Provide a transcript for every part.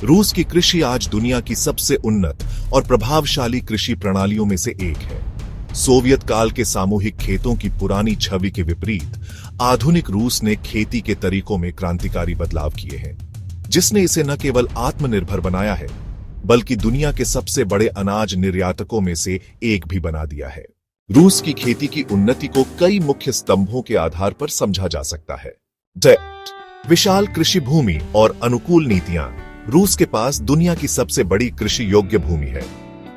रूस की कृषि आज दुनिया की सबसे उन्नत और प्रभावशाली कृषि प्रणालियों में से एक है। सोवियत काल के सामूहिक खेतों की पुरानी छवि के विपरीत आधुनिक रूस ने खेती के तरीकों में क्रांतिकारी बदलाव किए हैं, जिसने इसे न केवल आत्मनिर्भर बनाया है, बल्कि दुनिया के सबसे बड़े अनाज निर्यातकों में से एक भी बना दिया है। रूस की खेती की उन्नति को कई मुख्य स्तंभों के आधार पर समझा जा सकता है। विशाल कृषि भूमि और अनुकूल नीतियां। रूस के पास दुनिया की सबसे बड़ी कृषि योग्य भूमि है।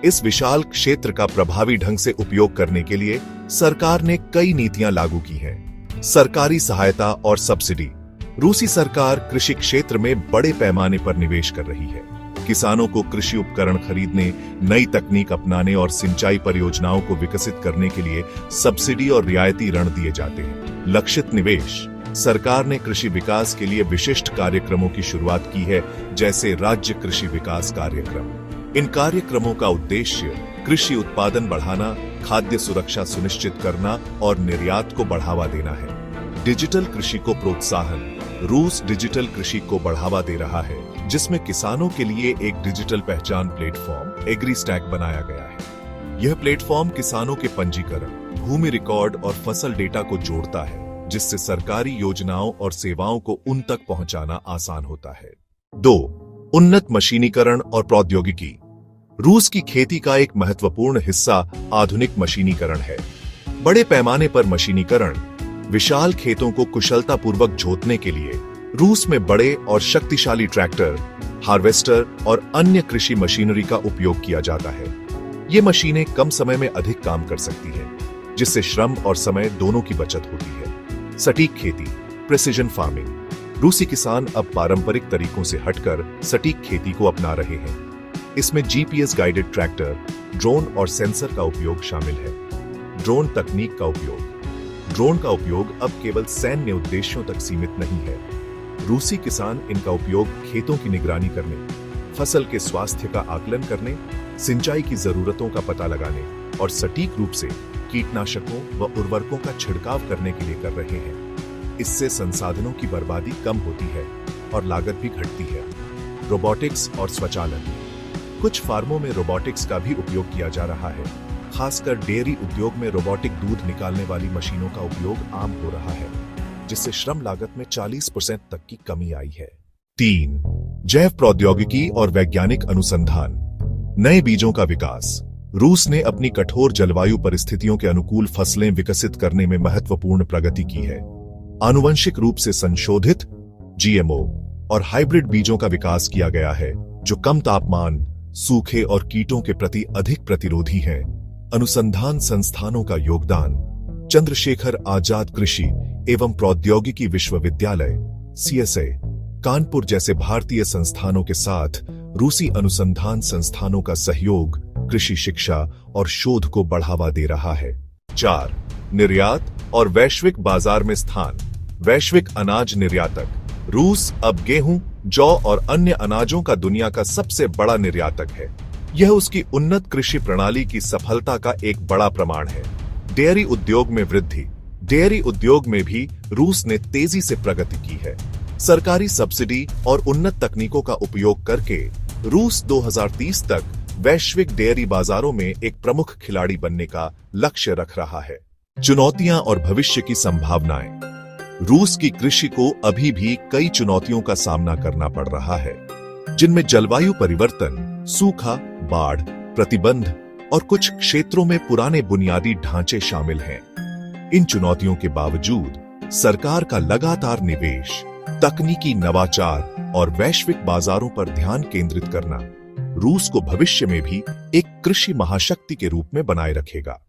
इस विशाल क्षेत्र का प्रभावी ढंग से उपयोग करने के लिए सरकार ने कई नीतियां लागू की हैं। सरकारी सहायता और सब्सिडी। रूसी सरकार कृषि क्षेत्र में बड़े पैमाने पर निवेश कर रही है। किसानों को कृषि उपकरण खरीदने, नई तकनीक अपनाने और सिंचाई परियोजनाओं को विकसित करने के लिए सब्सिडी और रियायती ऋण दिए जाते हैं। लक्षित निवेश। सरकार ने कृषि विकास के लिए विशिष्ट कार्यक्रमों की शुरुआत की है, जैसे राज्य कृषि विकास कार्यक्रम। इन कार्यक्रमों का उद्देश्य कृषि उत्पादन बढ़ाना, खाद्य सुरक्षा सुनिश्चित करना और निर्यात को बढ़ावा देना है। डिजिटल कृषि को प्रोत्साहन। रूस डिजिटल कृषि को बढ़ावा दे रहा है, जिसमें किसानों के लिए एक डिजिटल पहचान प्लेटफॉर्म एग्रीस्टैक बनाया गया है। यह प्लेटफॉर्म किसानों के पंजीकरण, भूमि रिकॉर्ड और फसल डेटा को जोड़ता है, जिससे सरकारी योजनाओं और सेवाओं को उन तक पहुंचाना आसान होता है। 2. उन्नत मशीनीकरण और प्रौद्योगिकी। रूस की खेती का एक महत्वपूर्ण हिस्सा आधुनिक मशीनीकरण है। बड़े पैमाने पर मशीनीकरण। विशाल खेतों को कुशलतापूर्वक जोतने के लिए रूस में बड़े और शक्तिशाली ट्रैक्टर, हार्वेस्टर और अन्य कृषि मशीनरी का उपयोग किया जाता है। ये मशीनें कम समय में अधिक काम कर सकती हैं, जिससे श्रम और समय दोनों की बचत होती है। सटीक खेती, प्रिसिजन फार्मिंग। रूसी किसान अब पारंपरिक तरीकों से हटकर सटीक खेती को अपना रहे हैं। इसमें जीपीएस गाइडेड ट्रैक्टर, ड्रोन और सेंसर का उपयोग शामिल है। ड्रोन तकनीक का उपयोग। ड्रोन का उपयोग अब केवल सैन्य उद्देश्यों तक सीमित नहीं है। रूसी किसान इनका उपयोग खेतों की निगरानी करने, फसल के स्वास्थ्य का आकलन करने, सिंचाई की जरूरतों का पता लगाने और सटीक रूप से कीटनाशकों व उर्वरकों का छिड़काव करने के लिए कर रहे हैं। इससे संसाधनों की बर्बादी कम होती है और लागत भी घटती है। रोबोटिक्स और स्वचालन। कुछ फार्मों में रोबोटिक्स का भी उपयोग किया जा रहा है। खासकर डेयरी उद्योग में रोबोटिक दूध निकालने वाली मशीनों का उपयोग आम हो रहा है, जिससे श्रम लागत में 40% तक की कमी आई है। 3. जैव प्रौद्योगिकी और वैज्ञानिक अनुसंधान। नए बीजों का विकास। रूस ने अपनी कठोर जलवायु परिस्थितियों के अनुकूल फसलें विकसित करने में महत्वपूर्ण प्रगति की है। आनुवंशिक रूप से संशोधित जीएमओ और हाइब्रिड बीजों का विकास किया गया है, जो कम तापमान, सूखे और कीटों के प्रति अधिक प्रतिरोधी हैं। अनुसंधान संस्थानों का योगदान। चंद्रशेखर आजाद कृषि एवं प्रौद्योगिकी विश्वविद्यालय CSA, कानपुर जैसे भारतीय संस्थानों के साथ रूसी अनुसंधान संस्थानों का सहयोग कृषि शिक्षा और शोध को बढ़ावा दे रहा है। 4. निर्यात और वैश्विक बाजार में स्थान। वैश्विक अनाज निर्यातक। रूस अब गेहूं, जौ और अन्य अनाजों का दुनिया का सबसे बड़ा निर्यातक है। यह उसकी उन्नत कृषि प्रणाली की सफलता का एक बड़ा प्रमाण है। डेयरी उद्योग में वृद्धि। डेयरी उद्योग में भी रूस ने तेजी से प्रगति की है। सरकारी सब्सिडी और उन्नत तकनीकों का उपयोग करके रूस 2030 तक वैश्विक डेयरी बाजारों में एक प्रमुख खिलाड़ी बनने का लक्ष्य रख रहा है। चुनौतियां और भविष्य की संभावनाएं। रूस की कृषि को अभी भी कई चुनौतियों का सामना करना पड़ रहा है, जिनमें जलवायु परिवर्तन, सूखा, बाढ़, प्रतिबंध और कुछ क्षेत्रों में पुराने बुनियादी ढांचे शामिल हैं। इन चुनौतियों के बावजूद सरकार का लगातार निवेश, तकनीकी नवाचार और वैश्विक बाजारों पर ध्यान केंद्रित करना रूस को भविष्य में भी एक कृषि महाशक्ति के रूप में बनाए रखेगा।